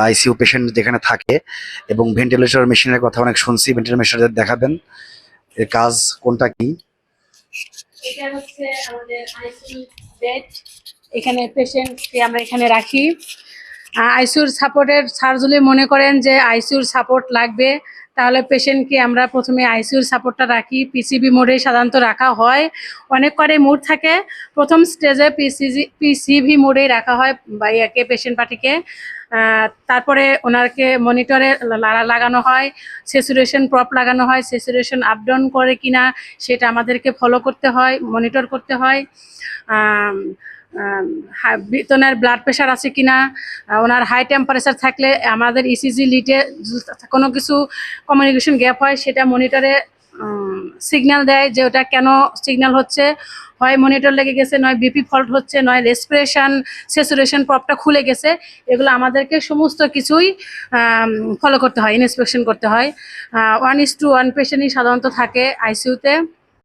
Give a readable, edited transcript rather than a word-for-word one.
ICU patient যেখানে থাকে, এবং ভেন্টিলেটর মেশিনের কথা অনেক শুনছি। ভেন্টিলেটর মেশিন দেখাবেন, এর কাজ কোনটা কি? এটা হচ্ছে আমাদের আইসিইউ বেড। এখানে পেশেন্টকে আমরা এখানে রাখি। আইসিইউর সাপোর্টের স্যার যদি মনে করেন যে আইসিইউর সাপোর্ট লাগবে, তাহলে পেশেন্টকে আমরা প্রথমে আইসিইউর সাপোর্টটা রাখি। পিসিবি মোডে সাধারণত রাখা হয়, অনেক করে মোড থাকে। প্রথম স্টেজে পিসিভি মোডেই রাখা হয় ভাইয়াকে, পেশেন্ট পার্টিকে। তারপরে ওনাকে মনিটরে লাগানো হয়, স্যাচুরেশন প্রপ লাগানো হয়। স্যাচুরেশন আপ ডাউন করে কিনা সেটা আমাদেরকে ফলো করতে হয়, মনিটর করতে হয়। ওনার ব্লাড প্রেশার আছে কিনা, ওনার হাই টেম্পারেচার থাকলে আমাদের ইসিজি লিটে কোনো কিছু কমিউনিকেশন গ্যাপ হয়, সেটা মনিটরে সিগন্যাল দেয় যে ওটা কেন সিগন্যাল হচ্ছে। হয় মনিটর লেগে গেছে, নয় বিপি ফল্ট হচ্ছে, নয় রেসপিরেশন স্যাচুরেশন প্রপটা খুলে গেছে। এগুলো আমাদেরকে সমস্ত কিছুই ফলো করতে হয়, ইন্সপেকশন করতে হয়। 1:1 পেশেন্টই সাধারণত থাকে আইসিইউতে।